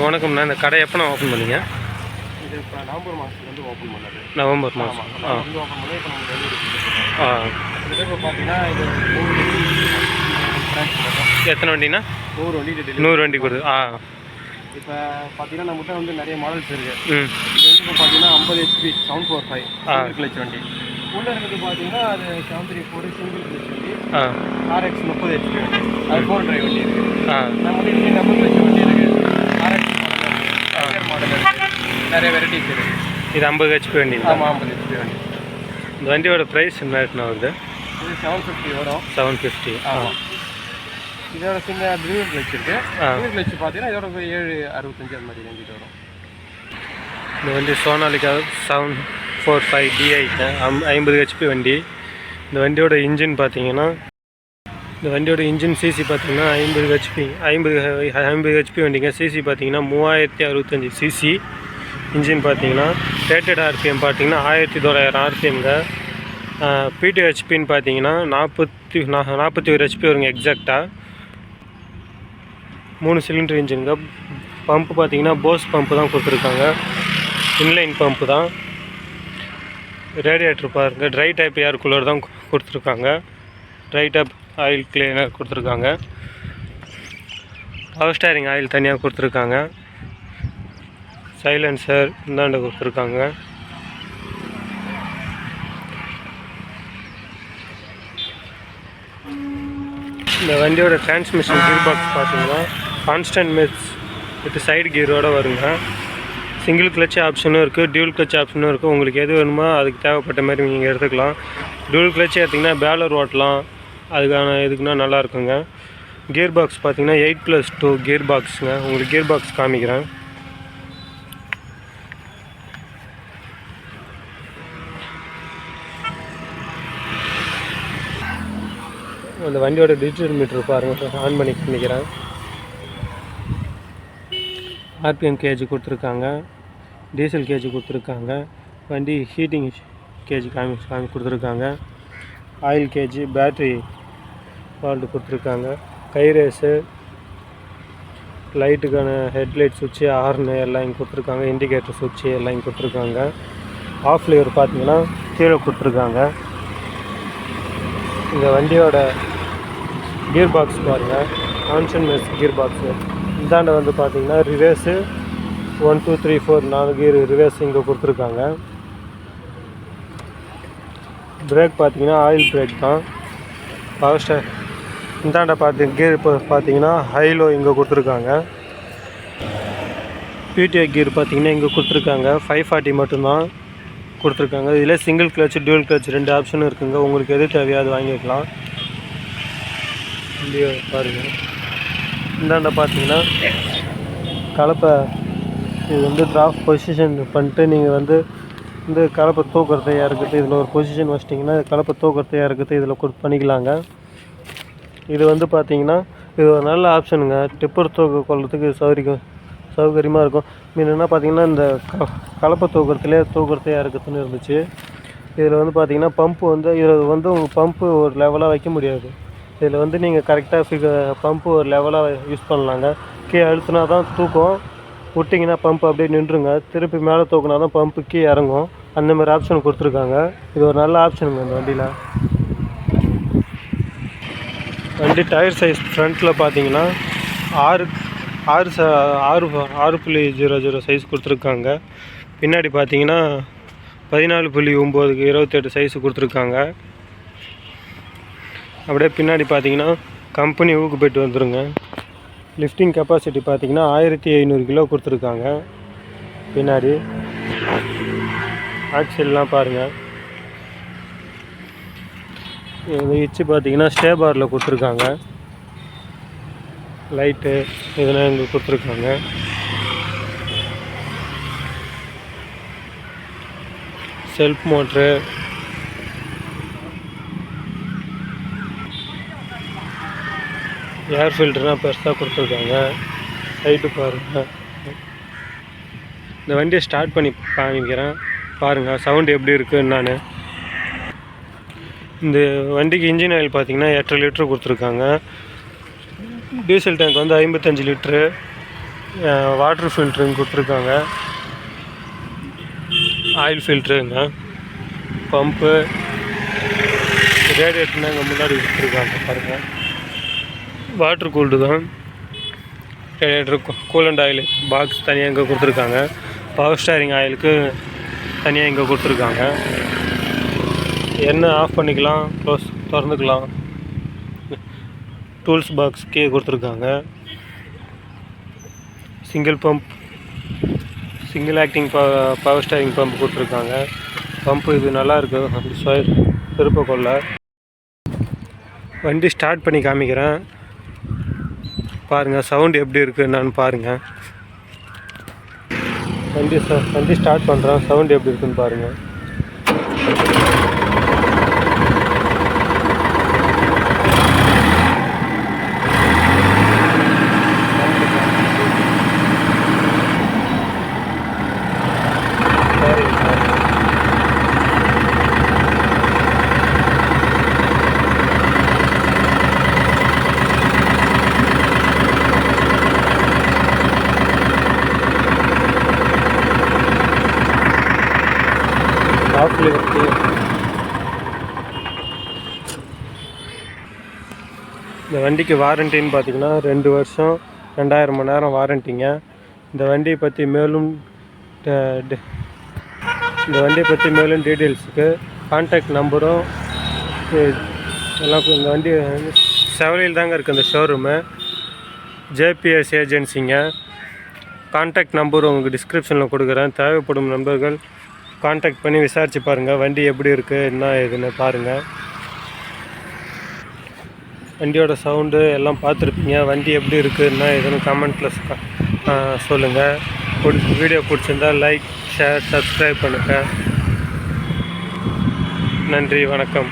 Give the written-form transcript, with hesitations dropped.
வணக்கம்ண்ணா. இந்த கடை எப்போ நான் ஓப்பன் பண்ணீங்க? இது இப்போ நவம்பர் மாதத்துலேருந்து ஓப்பன் பண்ணது. நவம்பர் மாதம் வந்து ஓப்பன் பண்ணி இப்போ நம்ம டெலிவரி ஆ இப்போ பார்த்தீங்கன்னா இது 100 எத்தனை வண்டிண்ணா? 100 வண்டி டெலிவரி. 100 வண்டி கொடுது. இப்போ பார்த்தீங்கன்னா நம்மகிட்ட வந்து நிறைய மாடல்ஸ் இருக்குது. ம் இது வந்து இப்போ பார்த்தீங்கன்னா 50 HP 745 சிங்கிள் கிளச் வண்டி. உள்ளே இருக்கிறது பார்த்தீங்கன்னா அது 734 சிங்கிள் கிளச் வண்டி. RX 30 HP வண்டி, அது 4 டிரைவ் வண்டி இருக்குது. நம்ம வந்து டபுள் கிளச் வண்டி இருக்குது. RX மாடல் இருக்குது, நிறைய வெரைட்டிஸ் இருக்குது. இது 50 HP வண்டி. ஆமாம், 50 HP வண்டி. இந்த வண்டியோட ப்ரைஸ் என்ன வருது? இது 750 வரும். 750. ஆமாம். இதோட சின்ன டிரைவர் கிளச் இருக்குது. டிரைவர் கிளச் பார்த்தீங்கன்னா இதோட 765 அந்த மாதிரி ரேஞ்சில் வரும். இந்த வண்டி சோனாலிகா 745 DI 50 HP வண்டி. இந்த வண்டியோட இன்ஜின் பார்த்தீங்கன்னா சிசி பார்த்தீங்கன்னா 50 HP வண்டிங்க. சிசி பார்த்தீங்கன்னா 3065 சிசி. இன்ஜின் பார்த்தீங்கன்னா ரேட்டட் RPM பார்த்தீங்கன்னா 1900 RPMங்க. PTHPன்னு பார்த்தீங்கன்னா 41 HP வருங்க எக்ஸாக்டாக. 3 சிலிண்டர் இன்ஜினுங்க. பம்ப் பார்த்தீங்கன்னா போஸ் பம்ப்பு தான் கொடுத்துருக்காங்க, இன்லைன் பம்ப்பு தான். ரேடியேட்டர் பாருங்கள், ட்ரை டைப் ஏர் கூலர் தான் கொடுத்துருக்காங்க. ட்ரை டைப் ஆயில் கிளீனர் கொடுத்துருக்காங்க. பவர் ஸ்டேரிங் ஆயில் தனியாக கொடுத்துருக்காங்க. சைலன்சர் இந்தாண்ட கொடுத்துருக்காங்க. இந்த வண்டியோட டிரான்ஸ்மிஷன் கீர் பாக்ஸ் பார்த்தீங்கன்னா கான்ஸ்டன்ட் மிட்ஸ் வித் சைடு கீரோடு வருங்க. சிங்கிள் கிளச் ஆப்ஷனும் இருக்குது, டியூல் கிளச் ஆப்ஷனும் இருக்குது. உங்களுக்கு எது வேணுமோ அதுக்கு தேவைப்பட்ட மாதிரி நீங்கள் எடுத்துக்கலாம். டியூல் கிளச் எடுத்திங்கன்னா பேலர் ஓட்டலாம், அதுக்கான இதுக்குன்னா நல்லா இருக்குங்க. கியர் பாக்ஸ் பார்த்தீங்கன்னா 8+2 கியர் பாக்ஸுங்க. உங்களுக்கு கியர் பாக்ஸ் காமிக்கிறேன். அந்த வண்டியோட டிஜிட்டல் மீட்டர் பாருங்கள், ஆன் பண்ணி பண்ணிக்கிறேன். RPM கேஜ் கொடுத்துருக்காங்க, டீசல் கேஜ் கொடுத்துருக்காங்க, வண்டி ஹீட்டிங் கேஜ் காமி கொடுத்துருக்காங்க, ஆயில் கேஜ், பேட்ரி ஃபால்ட்டு கொடுத்துருக்காங்க, கை ரேஸு, லைட்டுக்கான ஹெட்லைட் சுவிட்சு, ஹார்னு எல்லாம் இங்கே கொடுத்துருக்காங்க, இண்டிகேட்டர் சுவிட்சு எல்லாம் இங்கே கொடுத்துருக்காங்க. ஆஃப் லிவர் பார்த்தீங்கன்னா கீழே கொடுத்துருக்காங்க. இந்த வண்டியோட கியர் பாக்ஸ் பாருங்கள், கான்ஸ்டன்ட் கியர் பாக்ஸு. இந்தாண்ட வந்து பார்த்தீங்கன்னா ரிவேர்ஸு 1 2 3 4 4 கியர் ரிவேர்ஸ் இங்கே கொடுத்துருக்காங்க. பிரேக் பார்த்தீங்கன்னா ஆயில் பிரேக் தான். பவர் ஸ்டேர் இந்தாண்ட கியர் இப்போ பார்த்தீங்கன்னா ஹைலோ இங்கே கொடுத்துருக்காங்க. PTI கியர் பார்த்தீங்கன்னா இங்கே கொடுத்துருக்காங்க. 540 மட்டும்தான் கொடுத்துருக்காங்க. இதில் சிங்கிள் கிளச், டியூல் கிளச் 2 ஆப்ஷனும் இருக்குங்க. உங்களுக்கு எது தேவையோ அது வாங்கிக்கலாம். வண்டியை பாருங்கள். இந்தாண்ட பார்த்தீங்கன்னா கலப்பை, இது வந்து ட்ராஃப்ட் பொசிஷன் பண்ணிட்டு நீங்கள் வந்து இந்த கலப்பை தூக்கிறத இறக்குறது, இதில் ஒரு பொசிஷன் வச்சிட்டிங்கன்னா கலப்பை தூக்கிறத இறக்குறது இதில் பண்ணிக்கலாங்க. இது வந்து பார்த்தீங்கன்னா இது ஒரு நல்ல ஆப்ஷனுங்க. டிப்பர் தூக்க கொள்றதுக்கு சௌகரியமாக இருக்கும். முன்னா பார்த்தீங்கன்னா இந்த கலப்பை தூக்கிறதே இறக்குறதுன்னு இருந்துச்சு. இதில் வந்து பார்த்தீங்கன்னா பம்பு வந்து இதில் வந்து உங்கள் பம்பு ஒரு லெவலாக வைக்க முடியாது. இதில் வந்து நீங்கள் கரெக்டாக பம்பு ஒரு லெவலாக யூஸ் பண்ணலாங்க. கீழே அழுத்தினா தான் தூக்கும், விட்டிங்கன்னா பம்பு அப்படியே நின்றுங்க. திருப்பி மேலே தூக்கினா தான் பம்பு கீழே இறங்கும். அந்த மாதிரி ஆப்ஷன் கொடுத்துருக்காங்க. இது ஒரு நல்ல ஆப்ஷனுங்க இந்த வண்டியில். வண்டி டயர் சைஸ் ஃப்ரண்ட்டில் பார்த்தீங்கன்னா 6.00 சைஸ் கொடுத்துருக்காங்க. பின்னாடி பார்த்தீங்கன்னா 14.9 28 சைஸ் கொடுத்துருக்காங்க. அப்படியே பின்னாடி பார்த்தீங்கன்னா கம்பெனி ஊக்கு போய்ட்டு வந்துடுங்க. லிஃப்டிங் கெப்பாசிட்டி பார்த்தீங்கன்னா 1500 கிலோ கொடுத்துருக்காங்க. பின்னாடி ஆக்சில்லாம் பாருங்கள். இச்சு பார்த்தீங்கன்னா ஸ்டே பாரில் கொடுத்துருக்காங்க. லைட்டு இதெல்லாம் இங்கே கொடுத்துருக்காங்க. செல்ஃப் மோட்ரு, ஏர் ஃபில்டர்லாம் பெருசாக கொடுத்துருக்காங்க. லைட்டு பாருங்கள். இந்த வண்டியை ஸ்டார்ட் பண்ணி காமிக்கிறேன் பாருங்கள், சவுண்டு எப்படி இருக்குன்னு. நான் இந்த வண்டிக்கு இன்ஜின் ஆயில் பார்த்தீங்கன்னா 8 லிட்டரு கொடுத்துருக்காங்க. டீசல் டேங்க் வந்து 55 லிட்ரு. வாட்டர் ஃபில்ட்ருங்க கொடுத்துருக்காங்க, ஆயில் ஃபில்ட்ருங்க, பம்பு, ரேடியேட்டர்னா இங்கே முன்னாடி கொடுத்துருக்காங்க பாருங்கள். வாட்டர் கூல்டு தான். ரேடியேட்டர் கூலண்ட் ஆயில் பாக்ஸ் தனியாக இங்கே கொடுத்துருக்காங்க. பவர் ஸ்டேரிங் ஆயிலுக்கு தனியாக இங்கே கொடுத்துருக்காங்க. எண்ணெய் ஆஃப் பண்ணிக்கலாம், க்ளோஸ் திறந்துக்கலாம். டூல்ஸ் பாக்ஸ் கீழே கொடுத்துருக்காங்க. Single pump, single acting power steering pump கொடுத்துருக்காங்க. பம்பு இது நல்லாயிருக்கு, அப்படி திருப்ப கொள்ள. வண்டி ஸ்டார்ட் பண்ணி காமிக்கிறேன் பாருங்கள், சவுண்டு எப்படி இருக்குது நான் பாருங்கள். வண்டி ஸ்டார்ட் பண்ணுறேன், சவுண்டு எப்படி இருக்குன்னு பாருங்கள். ஆஃப்ல இருக்கு. இந்த வண்டிக்கு வாரண்டின்னு பார்த்தீங்கன்னா 2 வருஷம் 2000 மணி நேரம் வாரண்டிங்க. இந்த வண்டியை பற்றி மேலும் டீட்டெயில்ஸுக்கு கான்டாக்ட் நம்பரும் எல்லாம். இந்த வண்டி செவலையில் தாங்க இருக்குது இந்த ஷோரூமு, ஜேபிஎஸ் ஏஜென்சிங்க. கான்டாக்ட் நம்பர் உங்களுக்கு டிஸ்கிரிப்ஷனில் கொடுக்குறேன். தேவைப்படும் நண்பர்கள் கான்டாக்ட் பண்ணி விசாரித்து பாருங்கள், வண்டி எப்படி இருக்குது என்ன ஏதுன்னு பாருங்கள். வண்டியோட சவுண்டு எல்லாம் பார்த்துருப்பீங்க. வண்டி எப்படி இருக்குது என்ன ஏதுன்னு கமெண்ட்டில் சொல்லுங்கள். வீடியோ பிடிச்சிருந்தால் லைக், ஷேர், சப்ஸ்கிரைப் பண்ணுங்கள். நன்றி, வணக்கம்.